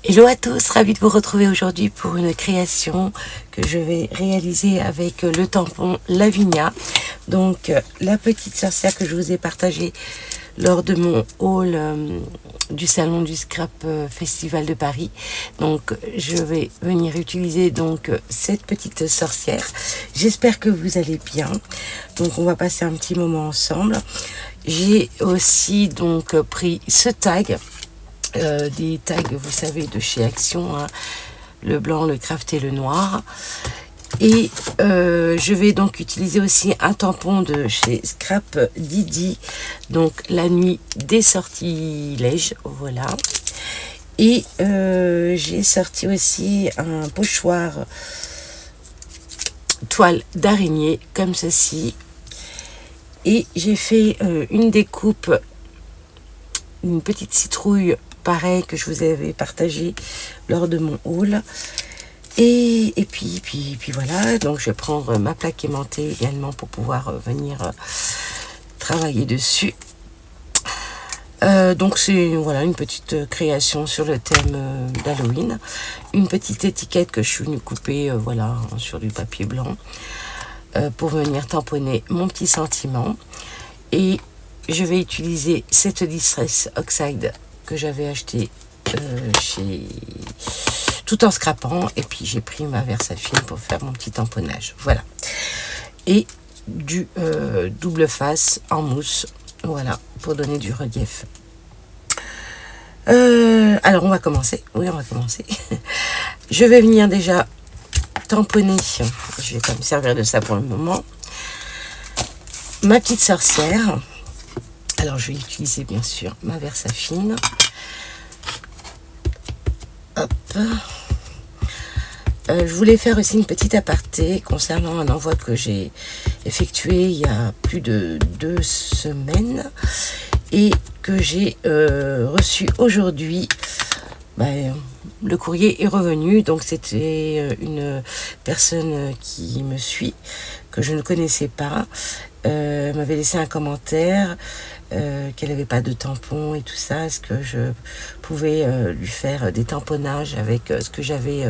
Hello à tous, ravi de vous retrouver aujourd'hui pour une création que je vais réaliser avec le tampon Lavinia. Donc la petite sorcière que je vous ai partagée lors de mon haul du salon du Scrap Festival de Paris. Donc je vais venir utiliser donc cette petite sorcière. J'espère que vous allez bien. Donc on va passer un petit moment ensemble. J'ai aussi donc pris ce tag. Des tags, vous savez, de chez Action, hein, le blanc, le craft et le noir. Et je vais donc utiliser aussi un tampon de chez Scrap Didi, donc la nuit des sortilèges, voilà. Et j'ai sorti aussi un pochoir toile d'araignée, comme ceci. Et j'ai fait une découpe, une petite citrouille, pareil que je vous avais partagé lors de mon haul. Et puis voilà, donc je vais prendre ma plaque aimantée également pour pouvoir venir travailler dessus. Donc c'est voilà une petite création sur le thème d'Halloween. Une petite étiquette que je suis venue couper voilà, sur du papier blanc pour venir tamponner mon petit sentiment. Et je vais utiliser cette Distress Oxide que j'avais acheté tout en scrapant, et puis j'ai pris ma Versafine pour faire mon petit tamponnage, voilà. Et du double face en mousse, voilà, pour donner du relief. Alors on va commencer, oui on va commencer. Je vais venir déjà tamponner, je vais pas me servir de ça pour le moment, ma petite sorcière. Alors je vais utiliser bien sûr ma Versafine. Hop. Je voulais faire aussi une petite aparté concernant un envoi que j'ai effectué il y a plus de 2 semaines et que j'ai reçu aujourd'hui. Le courrier est revenu, donc c'était une personne qui me suit, que je ne connaissais pas, m'avait laissé un commentaire qu'elle n'avait pas de tampon et tout ça. Est-ce que je pouvais lui faire des tamponnages avec ce que j'avais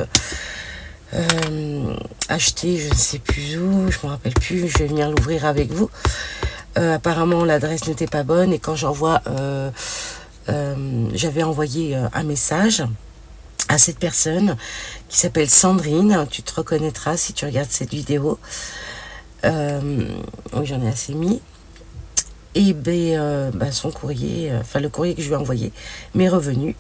acheté, je ne sais plus où, je ne me rappelle plus, je vais venir l'ouvrir avec vous. Apparemment l'adresse n'était pas bonne, et quand j'envoie j'avais envoyé un message à cette personne qui s'appelle Sandrine, tu te reconnaîtras si tu regardes cette vidéo. Oui, j'en ai assez mis. Et son courrier, le courrier que je lui ai envoyé m'est revenu.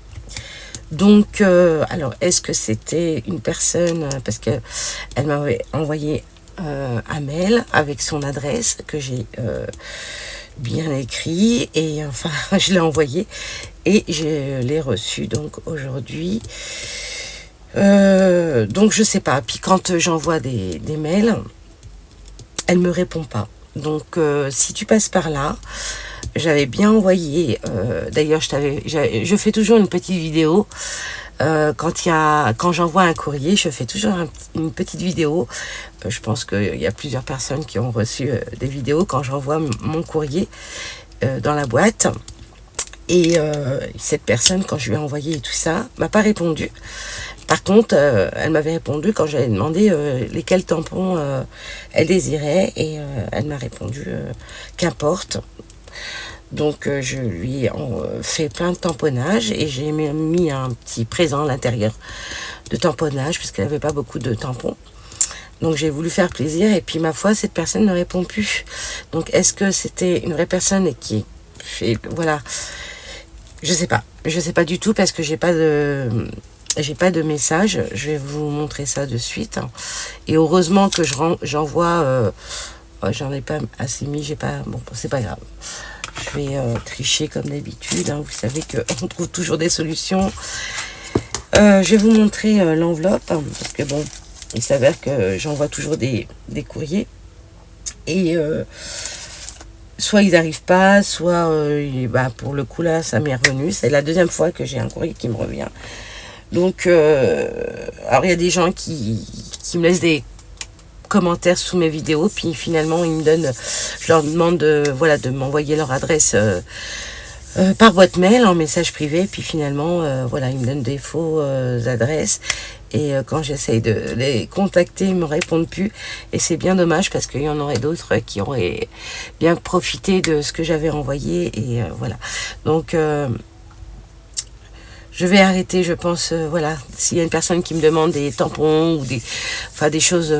Donc, alors, est-ce que c'était une personne, parce que elle m'avait envoyé un mail avec son adresse que j'ai bien écrit, et enfin, je l'ai envoyé et je l'ai reçu donc aujourd'hui. Donc, je sais pas. Puis quand j'envoie des mails, elle me répond pas. Donc si tu passes par là, j'avais bien envoyé, d'ailleurs je fais toujours une petite vidéo quand j'envoie un courrier, je fais toujours une petite vidéo. Je pense qu'il y a plusieurs personnes qui ont reçu des vidéos quand j'envoie mon courrier dans la boîte. Et cette personne, quand je lui ai envoyé tout ça, m'a pas répondu. Par contre, elle m'avait répondu quand j'avais demandé lesquels tampons elle désirait, et elle m'a répondu qu'importe. Donc je lui ai fait plein de tamponnages, et j'ai mis un petit présent à l'intérieur de tamponnage puisqu'elle n'avait pas beaucoup de tampons. Donc j'ai voulu faire plaisir, et puis ma foi, cette personne ne répond plus. Donc est-ce que c'était une vraie personne et qui fait, voilà, je sais pas du tout, parce que j'ai pas de message. Je vais vous montrer ça de suite. Et heureusement que j'envoie. J'en ai pas assez mis. J'ai pas. Bon, c'est pas grave. Je vais tricher comme d'habitude. Hein. Vous savez qu'on trouve toujours des solutions. Je vais vous montrer l'enveloppe, parce que bon, il s'avère que j'envoie toujours des courriers. Et soit ils n'arrivent pas, soit pour le coup là, ça m'est revenu. C'est la deuxième fois que j'ai un courrier qui me revient. Donc, alors il y a des gens qui me laissent des commentaires sous mes vidéos, puis finalement ils me donnent, je leur demande de m'envoyer leur adresse par boîte mail en message privé, puis finalement voilà, ils me donnent des faux adresses, et quand j'essaye de les contacter, ils me répondent plus, et c'est bien dommage parce qu'il y en aurait d'autres qui auraient bien profité de ce que j'avais envoyé, et voilà. Donc je vais arrêter, je pense, voilà, s'il y a une personne qui me demande des tampons ou des choses,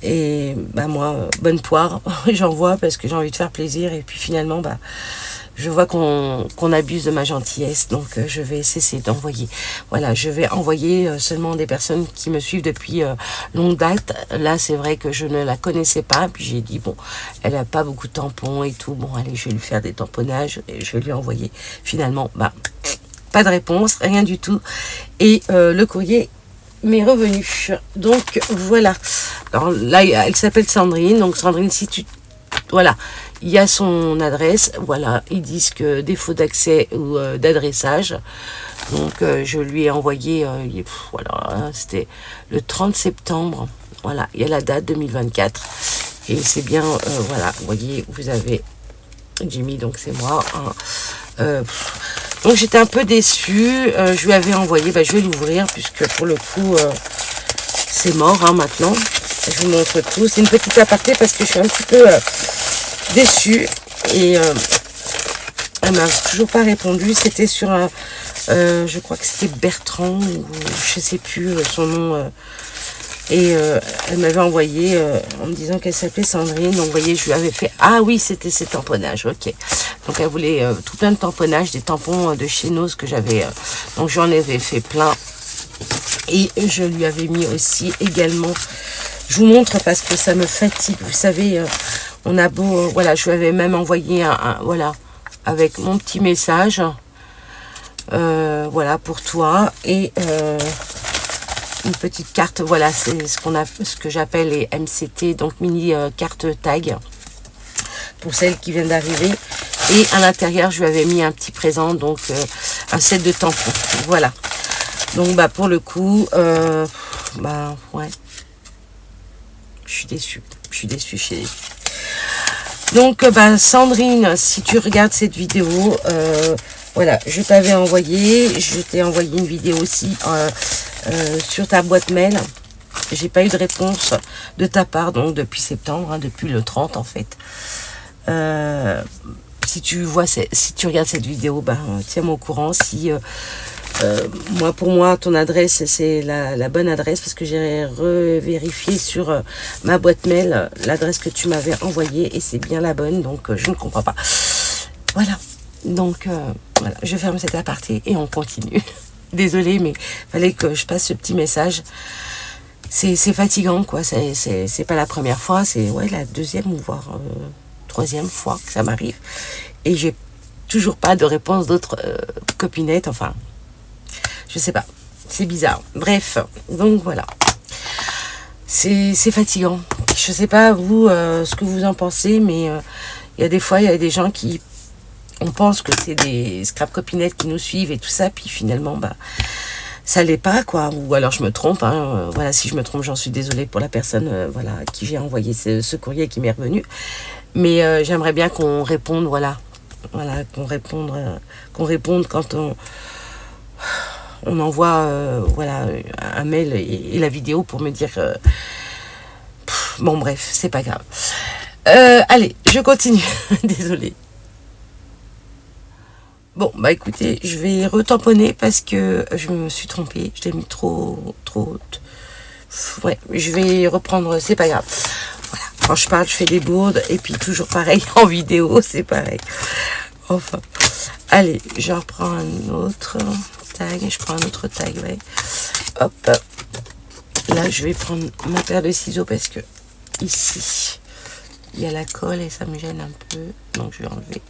et bah moi, bonne poire, j'envoie parce que j'ai envie de faire plaisir, et puis finalement, bah, je vois qu'on abuse de ma gentillesse, donc je vais cesser d'envoyer. Voilà, je vais envoyer seulement des personnes qui me suivent depuis longue date. Là, c'est vrai que je ne la connaissais pas, puis j'ai dit, bon, elle n'a pas beaucoup de tampons et tout, bon, allez, je vais lui faire des tamponnages, et je vais lui envoyer. Finalement, bah, pas de réponse, rien du tout, et le courrier m'est revenu. Donc, voilà. Alors là, elle s'appelle Sandrine, donc Sandrine, si tu... Voilà, il y a son adresse, voilà, ils disent que défaut d'accès ou d'adressage, donc je lui ai envoyé, voilà, c'était le 30 septembre, voilà, il y a la date 2024, et c'est bien, voilà, vous voyez, vous avez Jimmy, donc c'est moi, hein. Donc j'étais un peu déçue, je lui avais envoyé, bah, je vais l'ouvrir, puisque pour le coup, c'est mort, hein, maintenant. Je vous montre tout, c'est une petite aparté parce que je suis un petit peu déçue, et elle m'a toujours pas répondu. C'était sur un, je crois que c'était Bertrand, ou je sais plus son nom, et elle m'avait envoyé en me disant qu'elle s'appelait Sandrine. Donc vous voyez, je lui avais fait, ah oui, c'était ses tamponnages, ok. Donc elle voulait tout plein de tamponnages, des tampons de chez Nose que j'avais, donc j'en avais fait plein, et je lui avais mis aussi également, je vous montre parce que ça me fatigue, vous savez, on a beau, voilà, je lui avais même envoyé voilà, avec mon petit message, voilà, pour toi, et une petite carte, voilà, c'est ce que j'appelle les MCT, donc mini carte tag, pour celles qui viennent d'arriver, et à l'intérieur, je lui avais mis un petit présent, donc un set de tampons, voilà. Donc, bah, pour le coup, bah, ouais, je suis déçue, chérie. Donc, bah, Sandrine, si tu regardes cette vidéo, voilà, je t'avais envoyé, une vidéo aussi sur ta boîte mail. J'ai pas eu de réponse de ta part, donc depuis septembre, hein, depuis le 30 en fait. Si tu regardes cette vidéo, bah, tiens-moi au courant. Si pour moi, ton adresse, c'est la bonne adresse, parce que j'ai revérifié sur ma boîte mail l'adresse que tu m'avais envoyée, et c'est bien la bonne, donc je ne comprends pas. Voilà, donc voilà, je ferme cet aparté et on continue. Désolée, mais fallait que je passe ce petit message. C'est fatigant, quoi. C'est pas la première fois, c'est ouais, la deuxième ou voire troisième fois que ça m'arrive, et j'ai toujours pas de réponse d'autres copinettes, enfin, je sais pas, c'est bizarre. Bref, donc voilà, c'est fatigant. Je sais pas vous ce que vous en pensez, mais il y a des fois, il y a des gens qui, on pense que c'est des scrap copinettes qui nous suivent et tout ça, puis finalement, bah, ça l'est pas, quoi. Ou alors je me trompe, hein. Voilà, si je me trompe, j'en suis désolée pour la personne voilà, à qui j'ai envoyé ce courrier qui m'est revenu. Mais j'aimerais bien qu'on réponde, voilà, qu'on réponde quand on envoie voilà, un mail et la vidéo pour me dire bon, bref, c'est pas grave. Allez, je continue. Désolée. Bon, bah écoutez, je vais retamponner parce que je me suis trompée. Je l'ai mis trop haute. Ouais, je vais reprendre, c'est pas grave. Voilà, quand je parle, je fais des bourdes, et puis toujours pareil en vidéo, c'est pareil. Enfin, allez, je reprends un autre tag, je prends un autre tag, ouais. Hop, là, je vais prendre ma paire de ciseaux parce que ici, il y a la colle et ça me gêne un peu, donc je vais enlever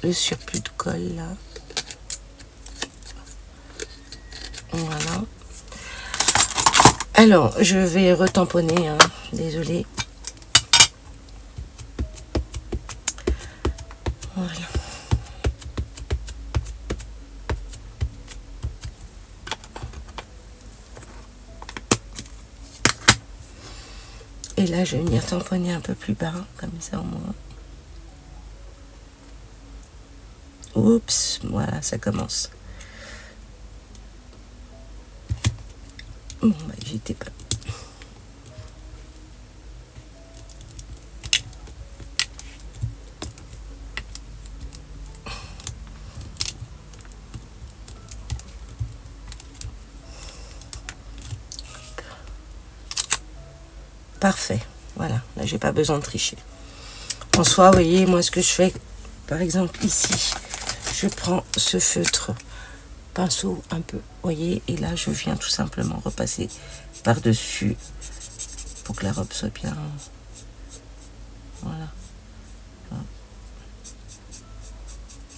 le surplus de colle là. Voilà. Alors, je vais retamponner, hein. Désolée. Voilà. Et là, je vais venir tamponner un peu plus bas, comme ça au moins. Oups, voilà, ça commence. Bon, bah, j'étais pas. Parfait. Voilà, là, j'ai pas besoin de tricher. En soi, vous voyez, moi, ce que je fais, par exemple, ici, je prends ce feutre pinceau un peu, voyez, et là, je viens tout simplement repasser par-dessus pour que la robe soit bien, voilà,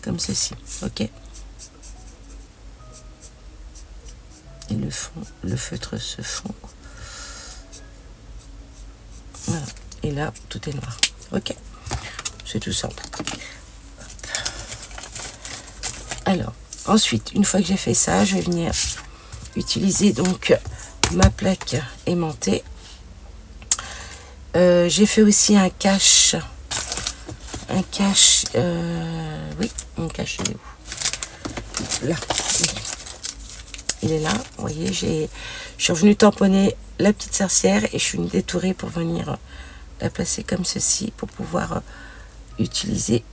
comme ceci, ok. Et le fond, le feutre se fond, voilà, et là, tout est noir, ok. C'est tout simple. Alors, ensuite, une fois que j'ai fait ça, je vais venir utiliser donc ma plaque aimantée. J'ai fait aussi un cache. Un cache. Oui, mon cache, il est où? Là. Oui. Il est là. Vous voyez, je suis revenue tamponner la petite sercière et je suis venue détourer pour venir la placer comme ceci pour pouvoir utiliser.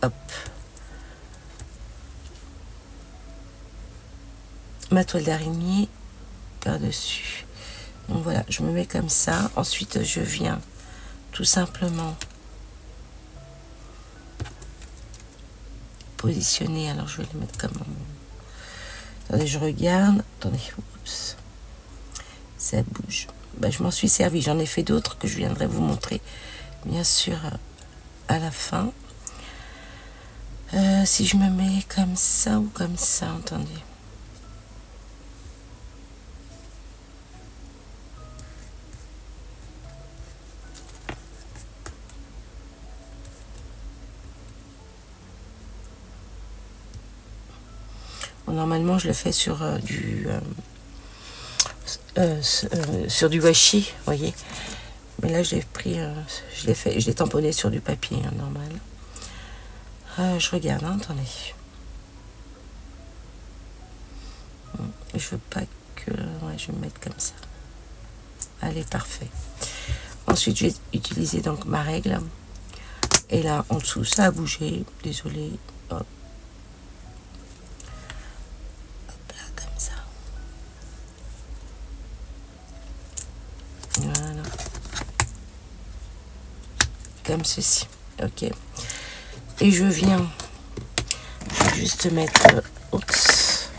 Hop. Ma toile d'araignée par-dessus. Donc voilà, je me mets comme ça. Ensuite, je viens tout simplement positionner. Alors, je vais le mettre comme... Attendez, je regarde. Attendez, oups. Ça bouge. Ben, je m'en suis servi. J'en ai fait d'autres que je viendrai vous montrer, bien sûr, à la fin. Si je me mets comme ça ou comme ça, attendez. Bon, normalement, je le fais sur sur du washi, vous voyez. Mais là, je l'ai pris, je l'ai tamponné sur du papier, hein, normal. Je regarde, hein, attendez. Je veux pas que... Ouais, je vais me mettre comme ça. Allez, parfait. Ensuite, je vais utiliser donc ma règle. Et là, en dessous, ça a bougé. Désolée. Hop. Hop là, comme ça. Voilà. Comme ceci. Ok. Et je viens juste mettre... Oups.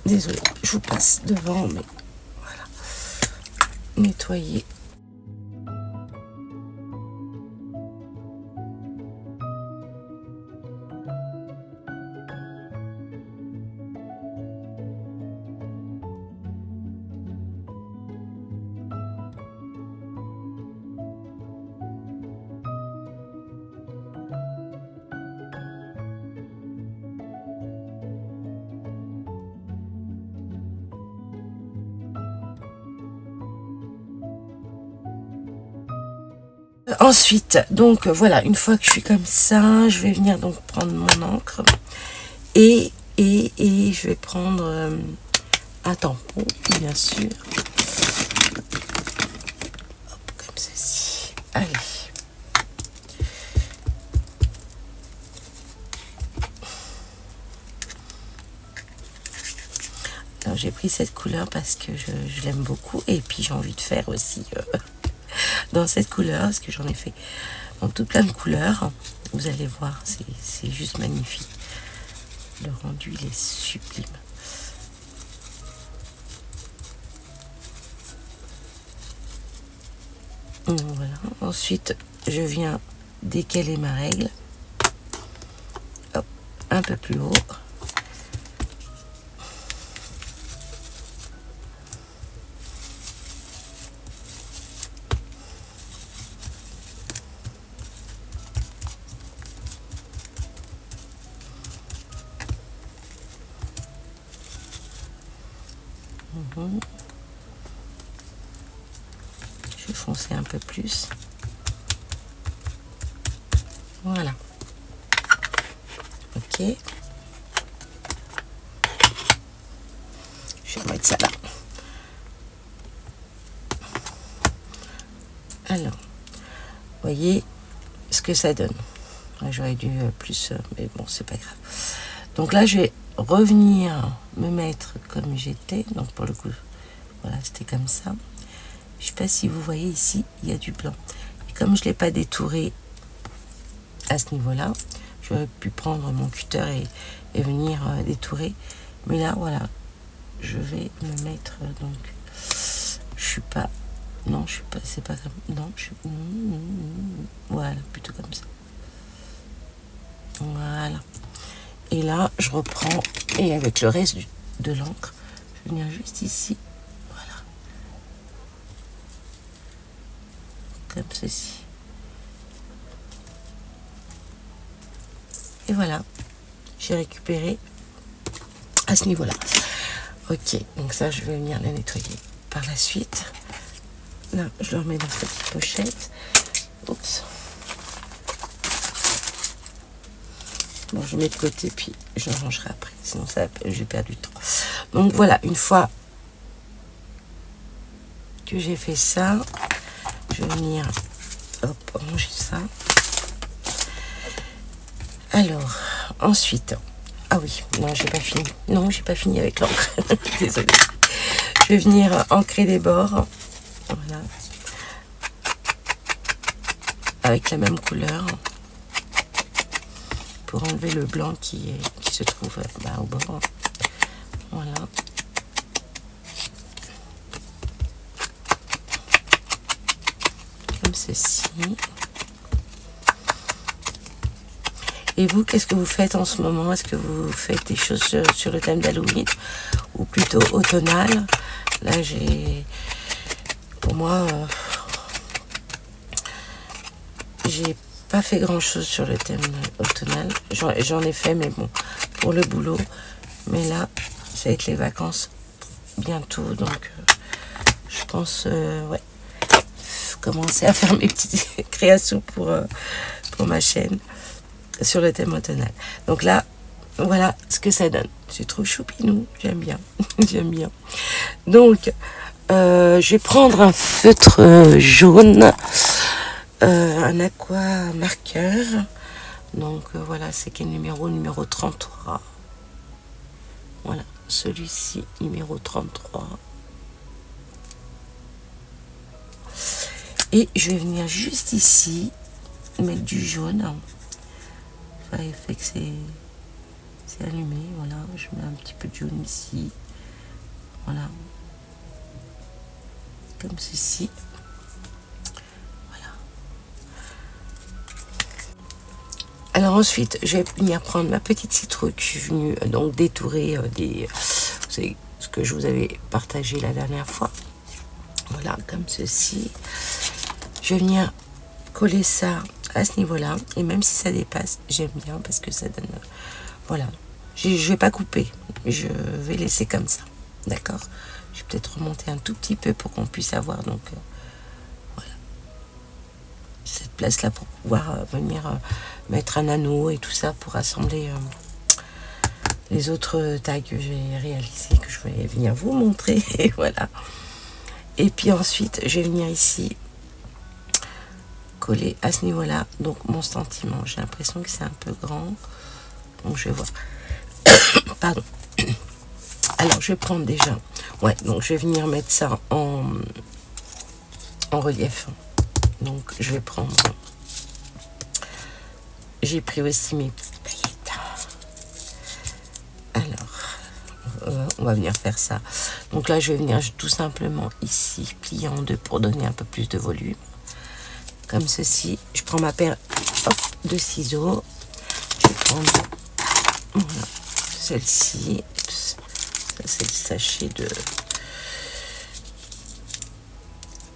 Désolée, je vous passe devant, mais voilà. Nettoyer. Ensuite, donc voilà, une fois que je suis comme ça, je vais venir donc prendre mon encre et je vais prendre un tampon, bien sûr. Hop, comme ceci. Allez. Alors j'ai pris cette couleur parce que je l'aime beaucoup et puis j'ai envie de faire aussi... dans cette couleur, parce que j'en ai fait dans tout plein de couleurs. Vous allez voir, c'est juste magnifique. Le rendu, il est sublime. Donc, voilà. Ensuite, je viens décaler ma règle. Hop, un peu plus haut. Je vais foncer un peu plus. Voilà. Je vais mettre ça là. Alors, voyez ce que ça donne. J'aurais dû plus, mais bon, c'est pas grave. Donc là, je vais revenir me mettre comme j'étais. Donc pour le coup, voilà, c'était comme ça. Je sais pas si vous voyez ici, il y a du blanc. Et comme je ne l'ai pas détouré à ce niveau-là, j'aurais pu prendre mon cutter et venir détourer. Mais là, voilà, je vais me mettre, donc, je suis pas, non, je suis pas, c'est pas comme, non, je suis, voilà, plutôt comme ça. Voilà. Et là, je reprends, et avec le reste de l'encre, je vais venir juste ici, voilà. Comme ceci. Et voilà, j'ai récupéré à ce niveau-là. Ok, donc ça, je vais venir la nettoyer par la suite. Là, je le remets dans cette petite pochette. Oups. Bon, je mets de côté, puis je le rangerai après. Sinon, ça, j'ai perdu du temps. Donc voilà, une fois que j'ai fait ça, je vais venir ranger ça. Alors, ensuite, ah oui, non, j'ai pas fini. Non, j'ai pas fini avec l'encre. Désolée. Je vais venir ancrer les bords. Voilà. Avec la même couleur. Pour enlever le blanc qui se trouve au bord. Voilà. Comme ceci. Et vous, qu'est-ce que vous faites en ce moment? Est-ce que vous faites des choses sur le thème d'Halloween ou plutôt automnal? Là, pour moi, j'ai pas fait grand chose sur le thème automnal. J'en ai fait, mais bon, pour le boulot. Mais là, ça va être les vacances bientôt, donc je pense, ouais, commencer à faire mes petites créations pour ma chaîne sur le thème automnal. Donc là, voilà ce que ça donne. C'est trop choupinou, j'aime bien. J'aime bien. Donc, je vais prendre un feutre jaune, un aqua marqueur. Donc voilà, c'est quel numéro 33. Voilà, celui-ci, numéro 33. Et je vais venir juste ici mettre du jaune. Enfin, il fait que c'est allumé. Voilà, je mets un petit peu de jaune ici. Voilà. Comme ceci. Voilà. Alors ensuite, je vais venir prendre ma petite citrouille que je suis venue donc détourer c'est ce que je vous avais partagé la dernière fois. Voilà, comme ceci. Je vais venir coller ça à ce niveau-là. Et même si ça dépasse, j'aime bien parce que ça donne... Voilà. Je ne vais pas couper. Je vais laisser comme ça. D'accord? Je vais peut-être remonter un tout petit peu pour qu'on puisse avoir donc... voilà. Cette place-là pour pouvoir venir mettre un anneau et tout ça pour assembler les autres tailles que j'ai réalisées, que je vais venir vous montrer. Et voilà. Et puis ensuite, je vais venir ici coller à ce niveau-là. Donc mon sentiment, j'ai l'impression que c'est un peu grand. Donc je vais voir. Pardon. Alors je vais prendre déjà. Ouais, donc je vais venir mettre ça en relief. Donc je vais prendre. J'ai pris aussi mes petites paillettes. Alors, on va venir faire ça. Donc là, je vais venir tout simplement ici, plier en deux pour donner un peu plus de volume. Comme ceci. Je prends ma paire de ciseaux. Je vais prendre voilà, celle-ci. Ça, c'est le sachet de...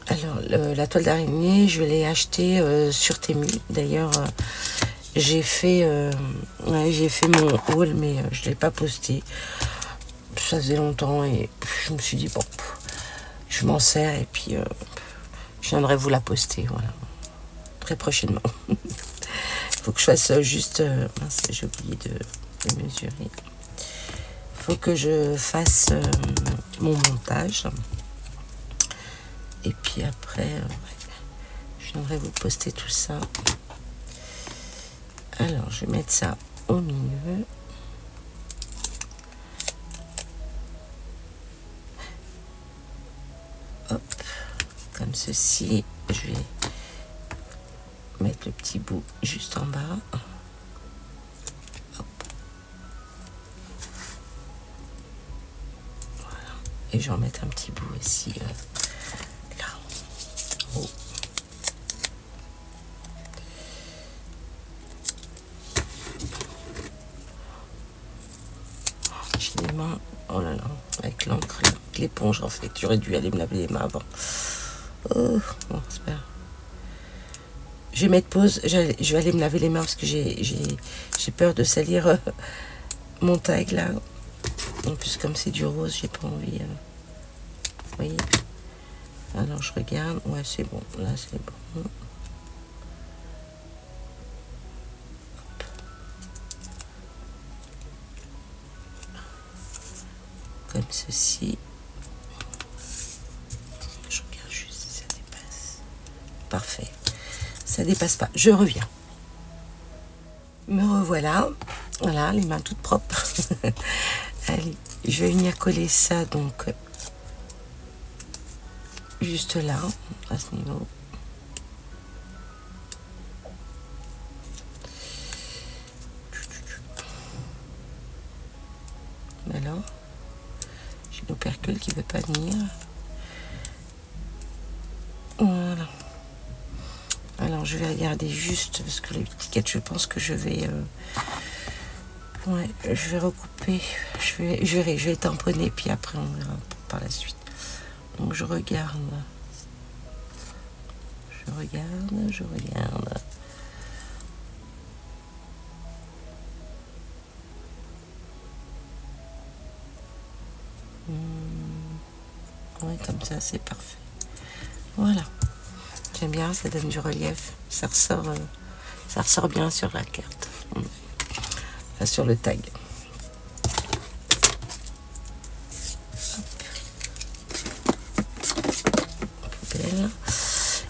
Alors, la toile d'araignée, je l'ai achetée sur Temu. D'ailleurs, j'ai fait mon haul, mais je ne l'ai pas posté. Ça faisait longtemps et je me suis dit, bon, je m'en sers et puis je viendrai vous la poster, voilà, très prochainement. Il faut que je fasse juste... mince, j'ai oublié vais mesurer. Il faut que je fasse mon montage. Et puis après, je viendrai vous poster tout ça. Alors, je vais mettre ça au milieu. Hop, comme ceci. Je vais mettre le petit bout juste en bas. Hop. Voilà. Et je vais en mettre un petit bout ici, là. Oh. J'ai les mains, oh là là, avec l'encre, avec l'éponge en fait. J'aurais dû aller me laver les mains avant. Oh, bon, c'est pas grave. Je vais mettre pause, je vais aller me laver les mains parce que j'ai peur de salir mon tag là. En plus, comme c'est du rose, j'ai pas envie. Vous voyez? Alors je regarde, ouais, c'est bon, là c'est bon. Comme ceci. Je regarde juste si ça dépasse. Parfait. Ça dépasse pas. Je reviens. Me revoilà. Voilà, les mains toutes propres. Allez, je vais venir coller ça donc juste là, à ce niveau. Alors, j'ai l'opercule qui ne veut pas venir. Voilà. Alors, je vais regarder juste, parce que l'étiquette, je pense que je vais... ouais, je vais recouper. Je vais tamponner, puis après, on verra par la suite. Donc, je regarde. Je regarde. Ouais, comme ça, c'est parfait. Voilà. J'aime bien, ça donne du relief. Ça ressort bien sur la carte. Enfin, sur le tag. Poubelle.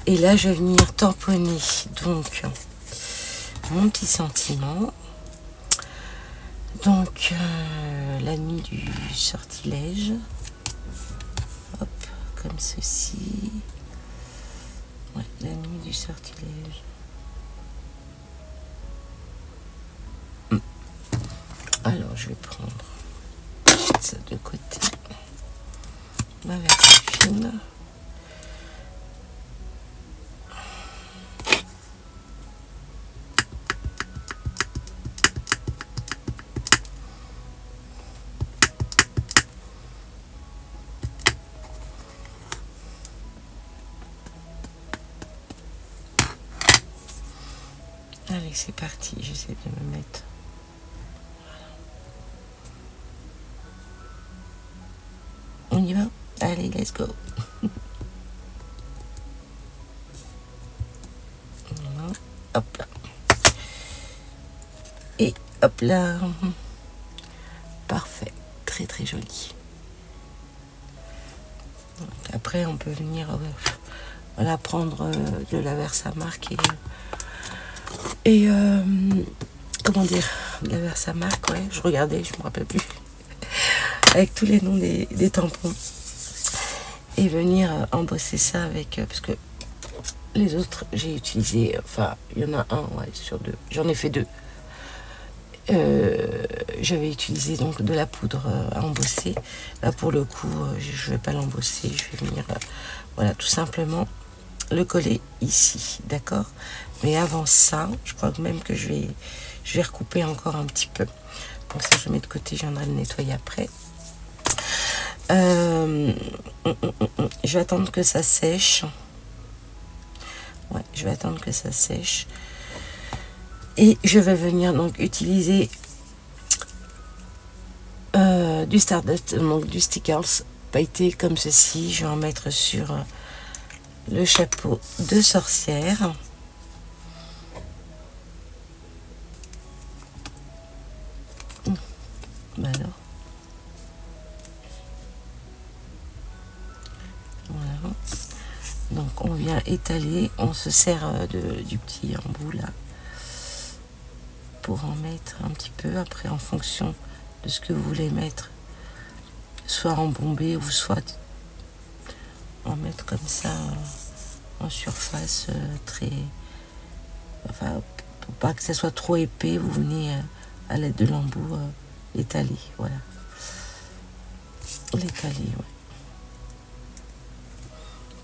Et là, je vais venir tamponner donc mon petit sentiment. Donc, la nuit du sortilège. Hop, comme ceci. Ouais, la nuit du sortilège. Alors, je vais prendre ça de côté. Ma version fine. Allez, c'est parti. J'essaie de me mettre. On y va? Allez, let's go. Hop là. Et hop là. Parfait. Très très joli. Donc, après, on peut venir voilà, prendre de la Versamark et comment dire, de la Versamark, ouais, je regardais, je me rappelle plus. Avec tous les noms des tampons. Et venir embosser ça avec... parce que les autres, j'ai utilisé... Enfin, il y en a un, ouais, sur deux. J'en ai fait deux. J'avais utilisé donc de la poudre à embosser. Là, pour le coup, je vais pas l'embosser. Je vais venir, voilà, tout simplement le coller ici. D'accord? Mais avant ça, je crois même que je vais recouper encore un petit peu. Donc ça, je mets de côté. Je viendrai le nettoyer après. Je vais attendre que ça sèche. Ouais, je vais attendre que ça sèche. Et je vais venir donc utiliser du Stardust, donc du stickers pailleté comme ceci. Je vais en mettre sur le chapeau de sorcière. Donc on vient étaler, on se sert du petit embout là pour en mettre un petit peu. Après, en fonction de ce que vous voulez mettre, soit embombé ou soit en mettre comme ça en surface très, enfin, pour pas que ça soit trop épais, vous venez à l'aide de l'embout l'étaler, voilà, l'étaler, ouais.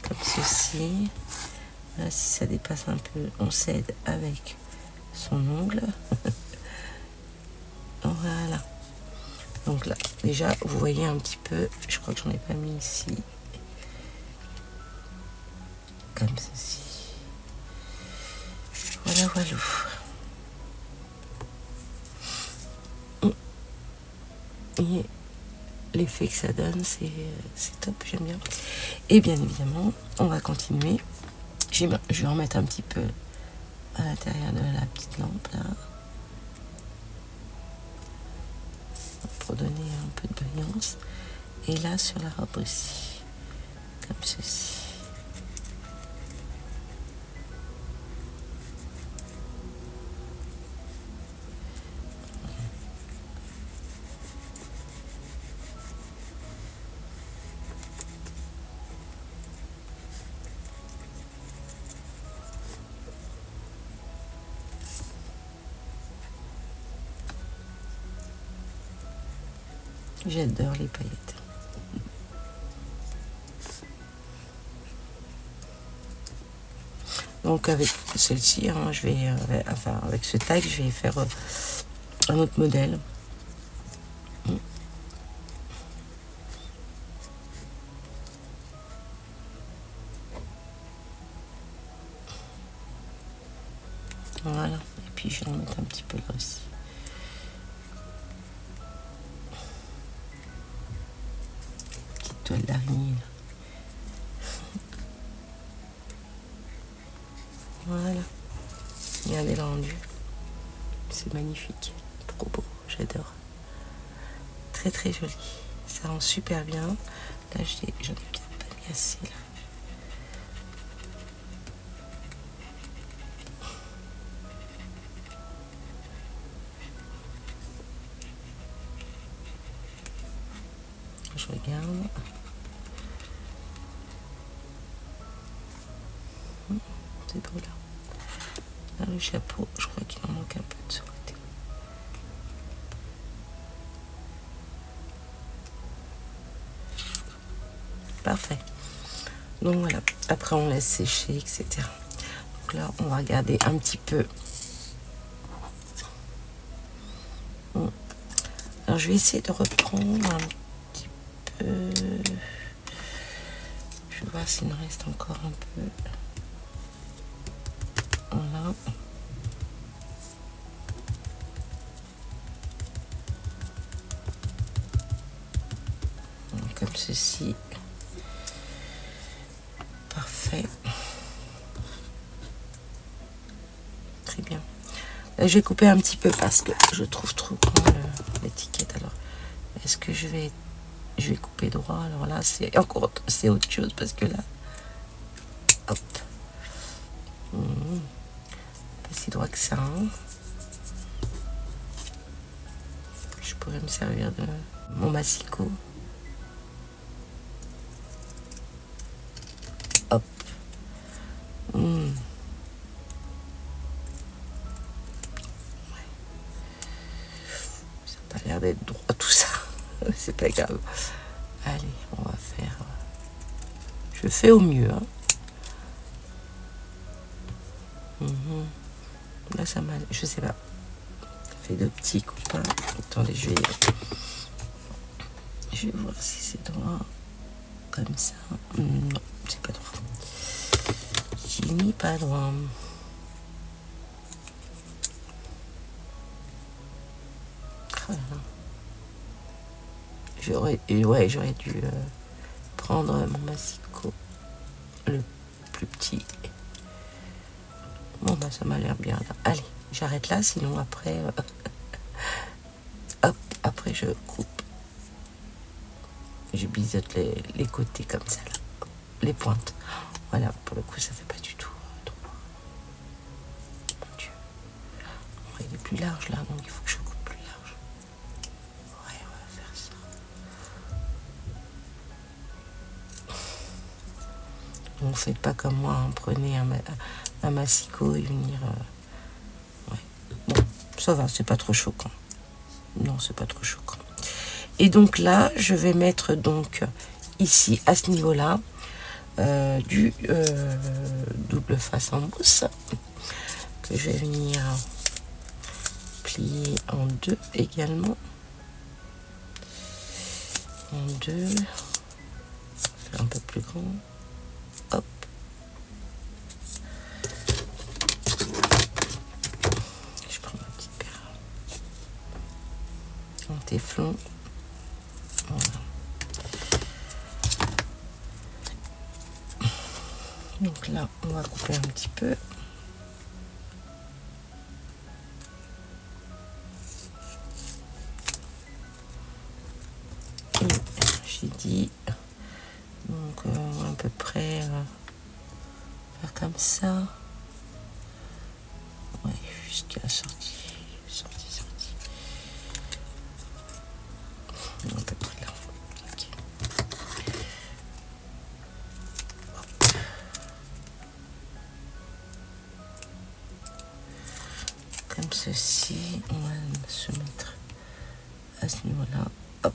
Comme ceci. Là, si ça dépasse un peu, on s'aide avec son ongle. Voilà. Donc là, déjà, vous voyez un petit peu, je crois que j'en ai pas mis ici. Comme ceci. Voilà, voilà. Et l'effet que ça donne, c'est top, j'aime bien. Et bien évidemment, on va continuer. Je vais en mettre un petit peu à l'intérieur de la petite lampe là, pour donner un peu de brillance. Et là sur la robe aussi, comme ceci. J'adore les paillettes. Donc avec celle-ci, hein, je vais, enfin avec ce tag, je vais faire un autre modèle. Voilà. Et puis je vais en mettre un petit peu là aussi. Petite toile d'araignée. Voilà. Regardez le rendu. C'est magnifique. Trop beau. J'adore. Très très joli. Ça rend super bien. Là, j'en ai peut-être pas mis assez là. Je regarde. C'est beau là. Là, le chapeau, je crois qu'il en manque un peu de ce côté. Parfait. Donc voilà. Après, on laisse sécher, etc. Donc là, on va regarder un petit peu. Alors, je vais essayer de reprendre un petit peu. Je vais voir s'il me reste encore un peu. Voilà. Comme ceci. Parfait. Très bien. Là, je vais couper un petit peu parce que je trouve trop grand l'étiquette. Alors, est-ce que je vais couper droit? Alors là, c'est encore autre chose parce que là, hop. Pas si droit que ça. Hein. Je pourrais me servir de mon massicot. Hop. Ça n'a pas l'air d'être droit tout ça. C'est pas grave. Allez, on va faire. Je fais au mieux. Hein. Là, ça m'a. Je sais pas. Ça fait de petits copains. Attendez, je vais voir si c'est droit. Comme ça. Non, c'est pas droit. J'ai mis pas droit. J'aurais dû prendre mon massicot, le plus petit. Bon, bah, ça m'a l'air bien là. Allez, j'arrête là, sinon après, hop, après je coupe. Je biseaute les côtés comme ça là. les pointes. Voilà, pour le coup, ça fait pas du tout droit. Mon Dieu. Ouais, il est plus large là, donc il faut que je coupe plus large. Ouais, on va faire ça. Donc faites pas comme moi, hein. Prenez un massicot et venir... ouais. Bon, ça va, c'est pas trop choquant. Non, c'est pas trop choquant. Et donc là, je vais mettre donc ici, à ce niveau-là, du double face en mousse que je vais venir plier en deux également. En deux. Faire un peu plus grand. Hop. Je prends ma petite paire en téflon. Voilà. Donc là, on va couper un petit peu. Et j'ai dit, donc à peu près faire comme ça. Ouais, jusqu'à la sortie. À peu près là. Okay. Comme ceci, on va se mettre à ce niveau-là. Hop.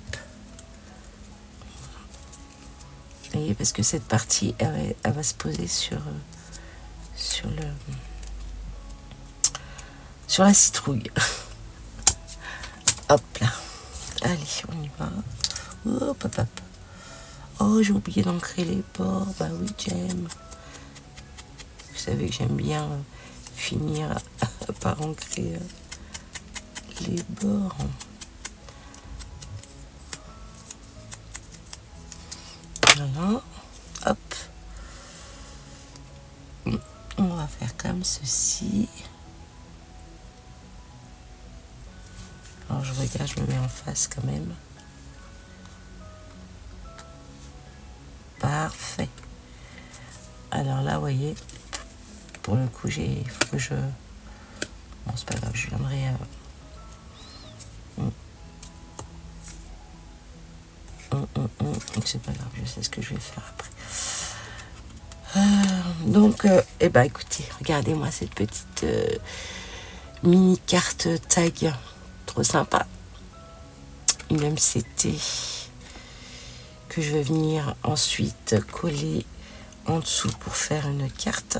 Vous voyez, parce que cette partie, elle va se poser sur la citrouille. Hop là. Allez, on y va. Hop, hop, hop. Oh, j'ai oublié d'ancrer les bords. Bah oui, j'aime. Vous savez que j'aime bien finir par ancrer les bords. Voilà. Hop. On va faire comme ceci. Alors je regarde, je me mets en face quand même. Parfait. Alors là, vous voyez, pour le coup, il faut que je... Bon, c'est pas grave, je viendrai... C'est pas grave, je sais ce que je vais faire après. Donc, eh ben, écoutez, regardez-moi cette petite mini carte tag. Trop sympa. Une MCT que je vais venir ensuite coller en dessous pour faire une carte.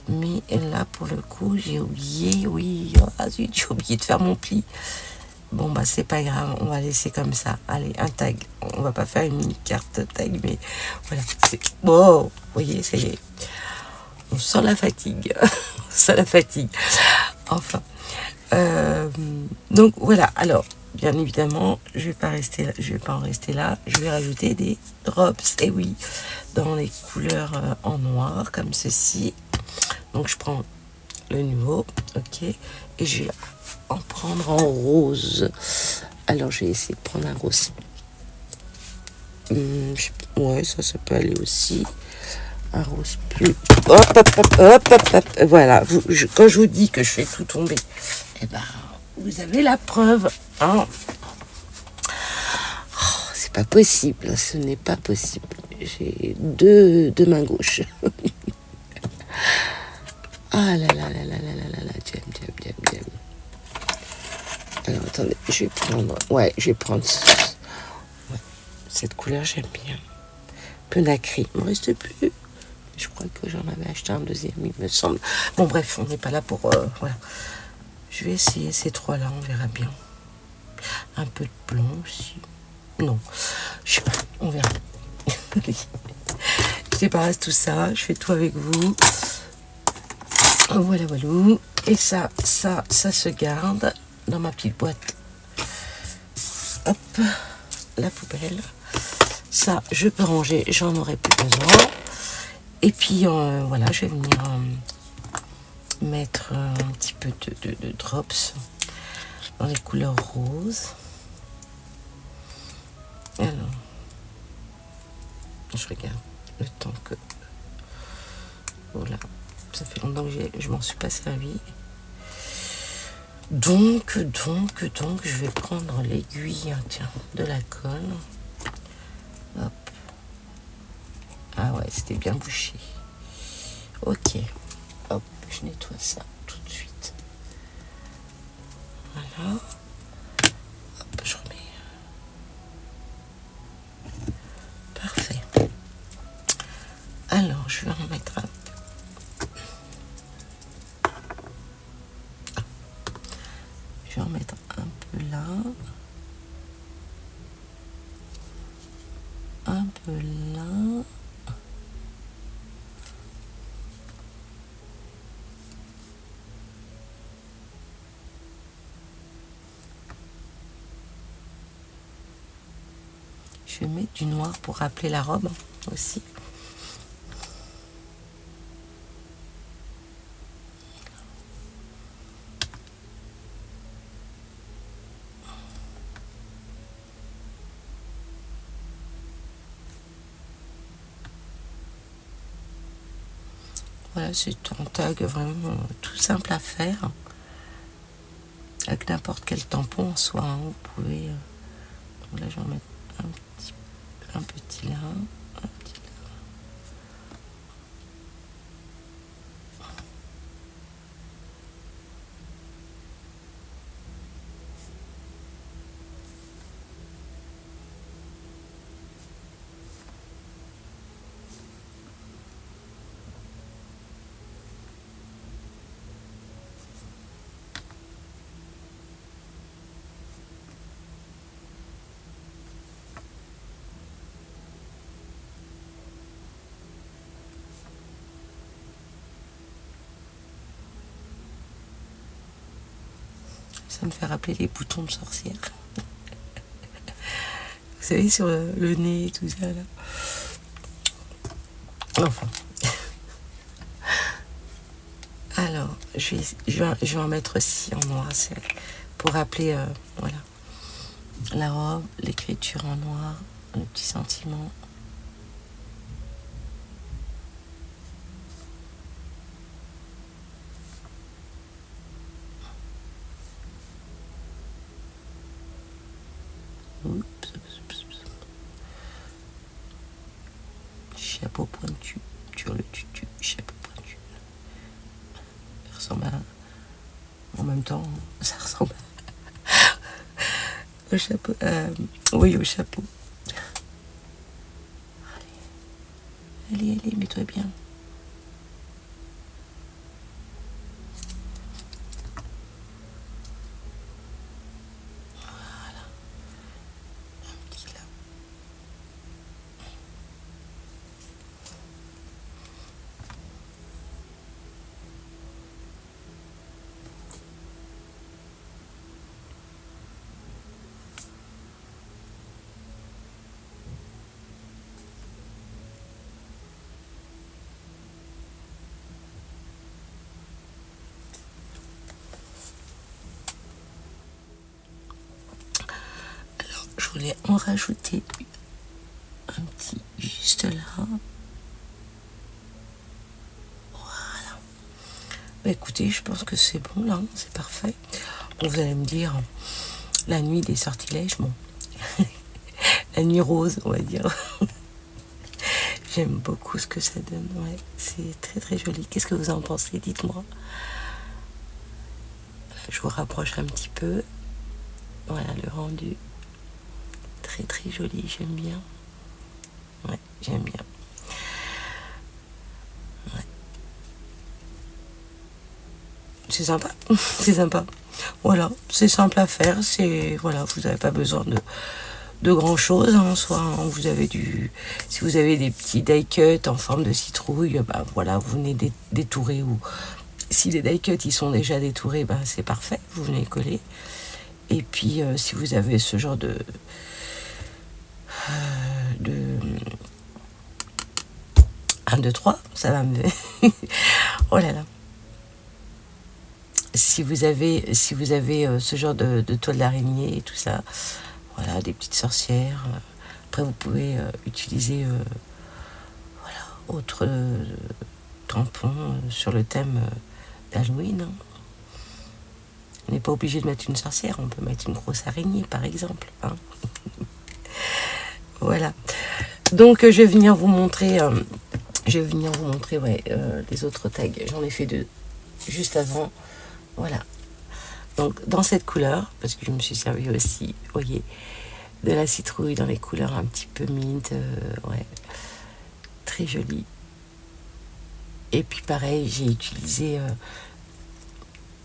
Mais là, pour le coup, j'ai oublié, oui, oh, zut, j'ai oublié de faire mon pli. Bon, bah, c'est pas grave, on va laisser comme ça. Allez, un tag. On va pas faire une mini carte tag, mais voilà. C'est... Bon, vous voyez, ça y est. On sent la fatigue. On sent la fatigue. Enfin. Donc, voilà. Alors, bien évidemment, je vais pas en rester là. Je vais rajouter des drops. Et oui, dans les couleurs en noir, comme ceci. Donc, je prends le nouveau, ok, et je vais en prendre en rose. Alors, je vais essayer de prendre un rose. Ouais, ça peut aller aussi. Un rose plus... Hop, hop, hop, hop, hop, hop. Voilà, quand je vous dis que je fais tout tomber, eh ben, vous avez la preuve, hein. Oh, c'est pas possible, ce n'est pas possible. J'ai deux mains gauches. Ah là là là là là là là, j'aime. Alors attendez, je vais prendre... Ouais, je vais prendre... Ouais, cette couleur, j'aime bien. Un peu nacré. Il me reste plus. Je crois que j'en avais acheté un deuxième, il me semble. Bon, bref, on n'est pas là pour... voilà. Je vais essayer ces trois-là, on verra bien. Un peu de blond aussi. Non, je sais pas, on verra. Je débarrasse tout ça, je fais tout avec vous. Voilà. Et ça se garde dans ma petite boîte. Hop, la poubelle. Ça, je peux ranger, j'en aurai plus besoin. Et puis, voilà, je vais venir mettre un petit peu de drops dans les couleurs roses. Alors, je regarde. le temps que... Voilà, ça fait longtemps que je m'en suis pas servi. Donc, je vais prendre l'aiguille, tiens, de la colle. Hop. Ah ouais, c'était bien bouché. Ok. Hop, je nettoie ça tout de suite. Voilà. Hop, je remets. Parfait. Alors, je vais en mettre un. Je vais en mettre un peu là. Un peu là. Je vais mettre du noir pour rappeler la robe aussi. Voilà, c'est un tag vraiment tout simple à faire. Avec n'importe quel tampon en soi. Hein, vous pouvez... là, je vais en mettre un petit là. Un petit là. Ça me fait rappeler les boutons de sorcière. Vous savez, sur le nez et tout ça, là. Enfin. Alors, je vais en mettre aussi en noir, pour rappeler, voilà, la robe, l'écriture en noir, le petit sentiment. Chapeau pointu sur le tutu, chapeau pointu. Ça ressemble à... En même temps, ça ressemble au chapeau. Oui, au chapeau. Allez, mets-toi bien. Je voulais en rajouter un petit juste là. Voilà. Bah écoutez, je pense que c'est bon là, c'est parfait. Bon, vous allez me dire, la nuit des sortilèges, bon. La nuit rose, on va dire. J'aime beaucoup ce que ça donne, ouais. C'est très très joli. Qu'est-ce que vous en pensez? Dites-moi. Je vous rapproche un petit peu. Voilà le rendu. Très très joli, j'aime bien. Ouais, j'aime bien. Ouais. C'est sympa, c'est sympa. Voilà, c'est simple à faire. C'est voilà, vous n'avez pas besoin de grand chose en soi. Hein. Si vous avez des petits die cuts en forme de citrouille, bah voilà, vous venez détourer, ou si les die cuts ils sont déjà détourés, bah c'est parfait, vous venez coller. Et puis si vous avez ce genre de 1, 2, 3, ça va me... oh là là. Si vous avez ce genre de toile d'araignée et tout ça, voilà, des petites sorcières. Après, vous pouvez utiliser voilà, autre tampon sur le thème d'Halloween. Hein. On n'est pas obligé de mettre une sorcière, on peut mettre une grosse araignée par exemple. Hein. Voilà. Donc je vais venir vous montrer, ouais, les autres tags. J'en ai fait 2 juste avant. Voilà. Donc dans cette couleur, parce que je me suis servi aussi, vous voyez, de la citrouille dans les couleurs un petit peu mint, ouais, très jolie. Et puis pareil, j'ai utilisé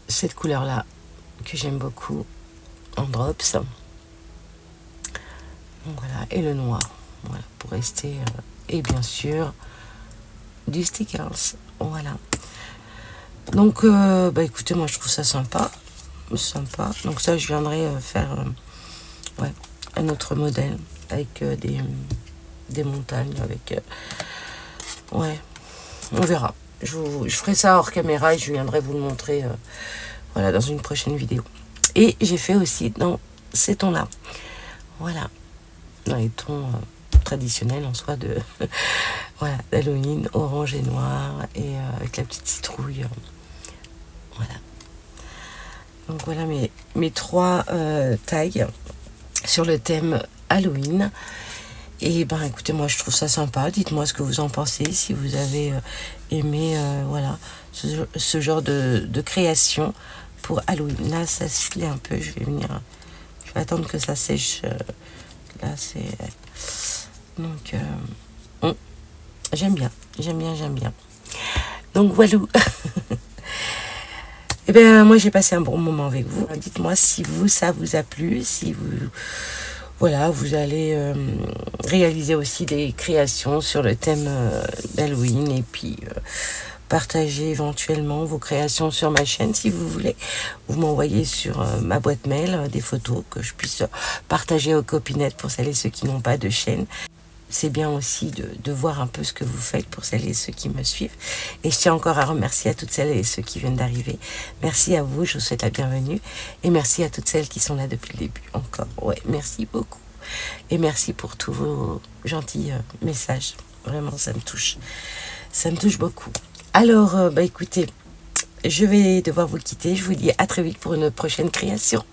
cette couleur là que j'aime beaucoup en drops. Donc voilà, et le noir, voilà, pour rester, et bien sûr du stickers, voilà. Donc bah écoutez, moi je trouve ça sympa. Donc ça, je viendrai faire ouais, un autre modèle avec des montagnes, avec ouais, on verra. Je ferai ça hors caméra et je viendrai vous le montrer voilà, dans une prochaine vidéo. Et j'ai fait aussi dans ces tons là, voilà, dans les tons traditionnels en soi de voilà, d'Halloween, orange et noir, et avec la petite citrouille, voilà. Donc voilà mes 3 tags sur le thème Halloween. Et ben écoutez, moi je trouve ça sympa. Dites-moi ce que vous en pensez, si vous avez aimé voilà, ce genre de création pour Halloween. Là ça se file un peu, je vais attendre que ça sèche. Là c'est... Donc j'aime bien. Donc voilà. Eh bien, moi, j'ai passé un bon moment avec vous. Dites-moi si ça vous a plu, si voilà, vous allez réaliser aussi des créations sur le thème d'Halloween, et puis partager éventuellement vos créations sur ma chaîne si vous voulez. Vous m'envoyez sur ma boîte mail des photos que je puisse partager aux copinettes pour celles et ceux qui n'ont pas de chaîne. C'est bien aussi de voir un peu ce que vous faites pour celles et ceux qui me suivent. Et je tiens encore à remercier à toutes celles et ceux qui viennent d'arriver. Merci à vous, je vous souhaite la bienvenue. Et merci à toutes celles qui sont là depuis le début encore. Ouais, merci beaucoup. Et merci pour tous vos gentils messages. Vraiment, ça me touche. Ça me touche beaucoup. Alors, bah écoutez, je vais devoir vous quitter. Je vous dis à très vite pour une prochaine création.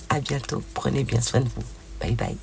À bientôt. Prenez bien soin de vous. Bye bye.